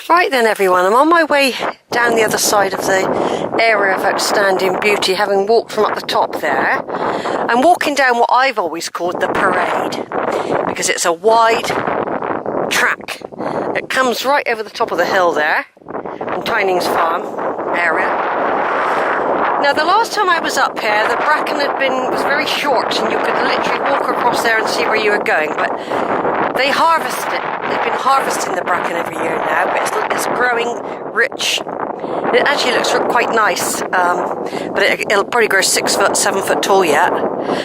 Right then everyone, I'm on my way down the other side of the area of outstanding beauty, having walked from up the top there. I'm walking down what I've always called the parade, because it's a wide track. It comes right over the top of the hill there, from Twining's farm area. Now the last time I was up here, the bracken was very short and you could literally walk across there and see where you were going, but they harvest it. They've been harvesting the bracken every year now, but it's growing rich. It actually looks quite nice, but it'll probably grow 6 foot, 7 foot tall yet.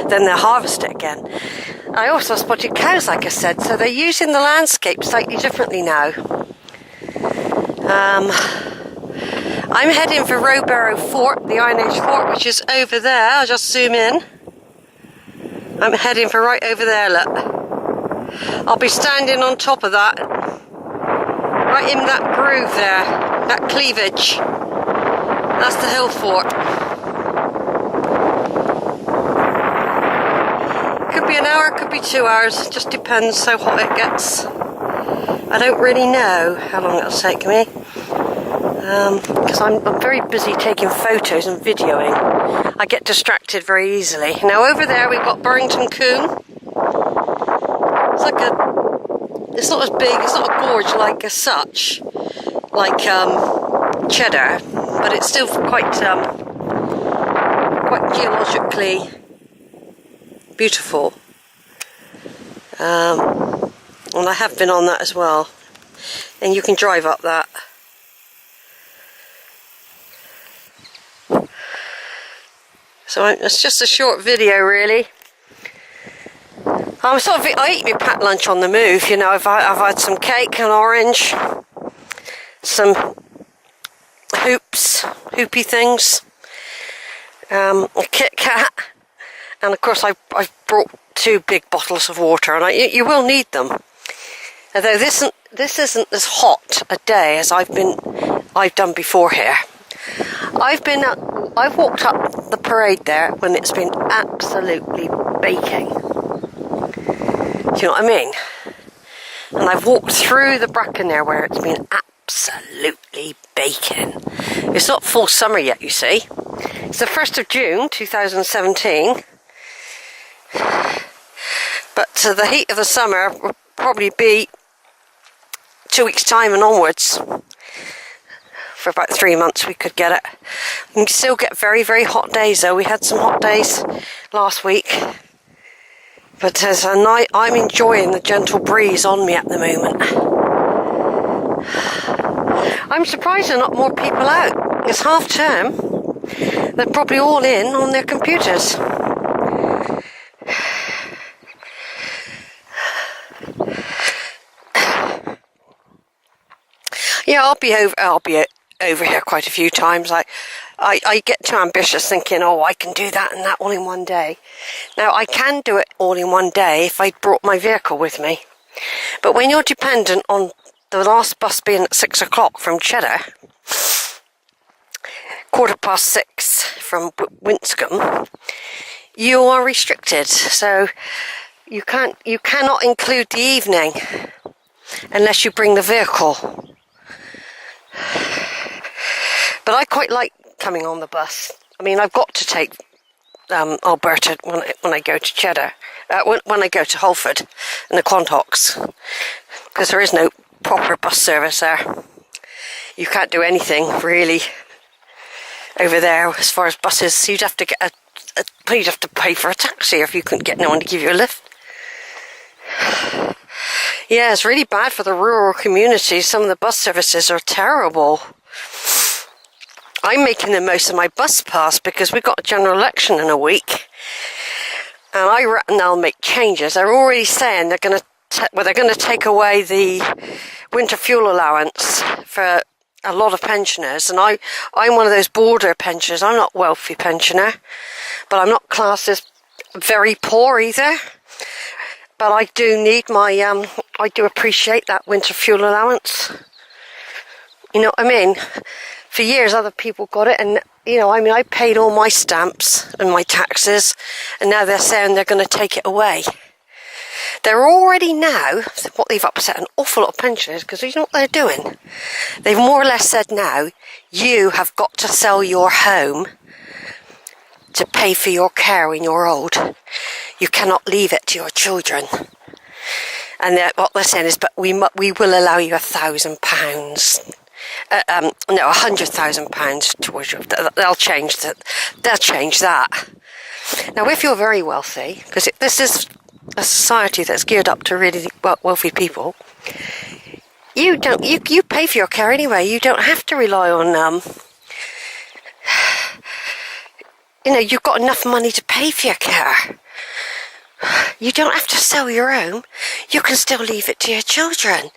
Then they'll harvest it again. I also spotted cows, like I said, so they're using the landscape slightly differently now. I'm heading for Rowberrow Fort, the Iron Age fort, which is over there. I'll just zoom in. I'm heading for right over there, look. I'll be standing on top of that, right in that groove there, that cleavage. That's the hill fort. Could be an hour, could be 2 hours, it just depends how hot it gets. I don't really know how long it'll take me, because I'm very busy taking photos and videoing. I get distracted very easily. Now over there we've got Burrington Combe. It's not as big, it's not a gorge like as such, like Cheddar, but it's still quite geologically beautiful. And I have been on that as well, and you can drive up that. So it's just a short video really. I eat my packed lunch on the move, you know. I've had some cake, an orange, some hoopy things, a Kit Kat, and of course I've brought 2 big bottles of water, and you will need them. Although this isn't as hot a day as I've done before here. I've walked up the parade there when it's been absolutely baking. Do you know what I mean? And I've walked through the bracken there where it's been absolutely baking. It's not full summer yet, you see. It's the 1st of June 2017. But the heat of the summer will probably be 2 weeks' time and onwards. For about 3 months we could get it. We can still get very, very hot days though. We had some hot days last week. But as a night, I'm enjoying the gentle breeze on me at the moment. I'm surprised there are not more people out. It's half term. They're probably all in on their computers. Yeah, I'll be over here quite a few times. I get too ambitious thinking, oh, I can do that and that all in one day. Now, I can do it all in one day if I brought my vehicle with me. But when you're dependent on the last bus being at 6 o'clock from Cheddar, 6:15 from Winscombe, you are restricted. So you cannot include the evening unless you bring the vehicle. But I quite like coming on the bus. I mean, I've got to take Alberta when I go to Cheddar, when I go to Holford and the Quantocks, because there is no proper bus service there. You can't do anything really over there as far as buses. So you'd have to get you'd have to pay for a taxi if you couldn't get no one to give you a lift. Yeah, it's really bad for the rural communities. Some of the bus services are terrible. I'm making the most of my bus pass because we've got a general election in a week, and I reckon they'll make changes. They're already saying they're going to take away the winter fuel allowance for a lot of pensioners, and I'm one of those border pensioners. I'm not a wealthy pensioner, but I'm not classed as very poor either. But I do need my I do appreciate that winter fuel allowance. You know what I mean? For years other people got it, and you know, I mean, I paid all my stamps and my taxes, and now they're saying they're going to take it away. They're already now, what they've upset an awful lot of pensioners, because you know what they're doing? They've more or less said now, you have got to sell your home to pay for your care when you're old. You cannot leave it to your children. And what they're saying is, but we will allow you £1,000. No, £100,000 towards you. They'll change that. They'll change that. Now, if you're very wealthy, because this is a society that's geared up to really wealthy people, you pay for your care anyway. You don't have to rely on you've got enough money to pay for your care. You don't have to sell your home. You can still leave it to your children.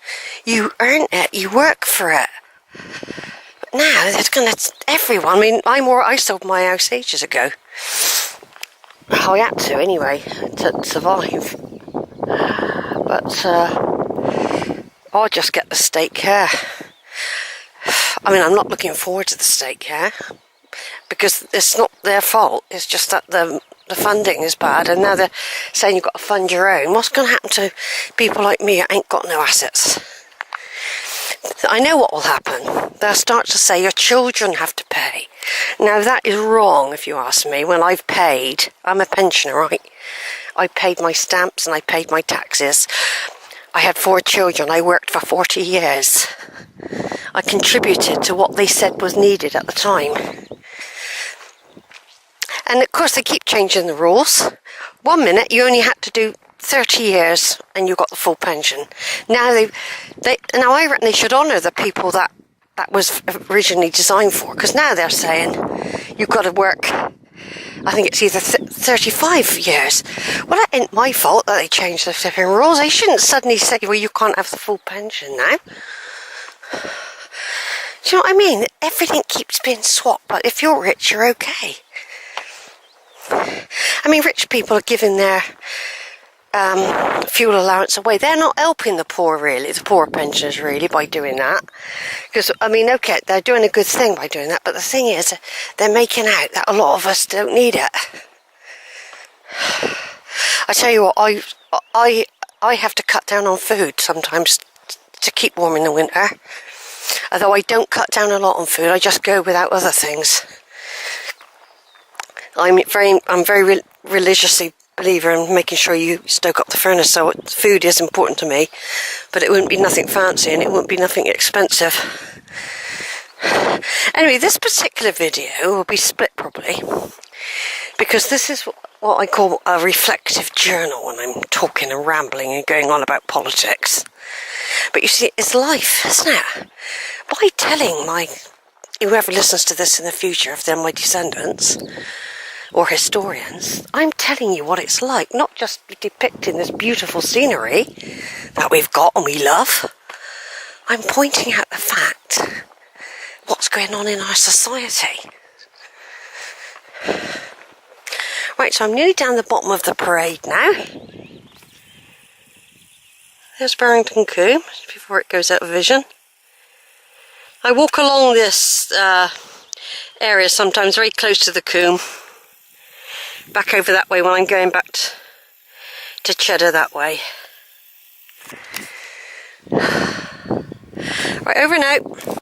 You earn it. You work for it. But now everyone. I mean, I sold my house ages ago. I had to anyway to survive. But I'll just get the state care. I mean, I'm not looking forward to the state care because it's not their fault. It's just that the funding is bad, and now they're saying you've got to fund your own. What's going to happen to people like me who ain't got no assets? I know what will happen. They'll start to say your children have to pay. Now that is wrong if you ask me. When I've paid, I'm a pensioner, right? I paid my stamps and I paid my taxes. I had 4 children. I worked for 40 years. I contributed to what they said was needed at the time. And of course they keep changing the rules. 1 minute you only had to do 30 years and you got the full pension. Now now I reckon they should honour the people that was originally designed for, because now they're saying you've got to work, I think it's either 35 years. Well, that ain't my fault that they changed the flipping rules. They shouldn't suddenly say, well, you can't have the full pension now. Do you know what I mean? Everything keeps being swapped, but if you're rich, you're okay. I mean, rich people are giving their fuel allowance away. They're not helping the poor, really, the poor pensioners, really, by doing that. Because, I mean, okay, they're doing a good thing by doing that, but the thing is, they're making out that a lot of us don't need it. I tell you what, I have to cut down on food sometimes to keep warm in the winter. Although I don't cut down a lot on food, I just go without other things. I'm very religiously believer in making sure you stoke up the furnace, so food is important to me, but it wouldn't be nothing fancy and it wouldn't be nothing expensive. Anyway, this particular video will be split probably, because this is what I call a reflective journal when I'm talking and rambling and going on about politics. But you see, it's life, isn't it? By telling whoever listens to this in the future, if they're my descendants or historians, I'm telling you what it's like, not just depicting this beautiful scenery that we've got and we love. I'm pointing out the fact, what's going on in our society. Right, so I'm nearly down the bottom of the parade now. There's Burrington Combe, before it goes out of vision. I walk along this area sometimes, very close to the combe. Back over that way when I'm going back to Cheddar that way. Right, over and out.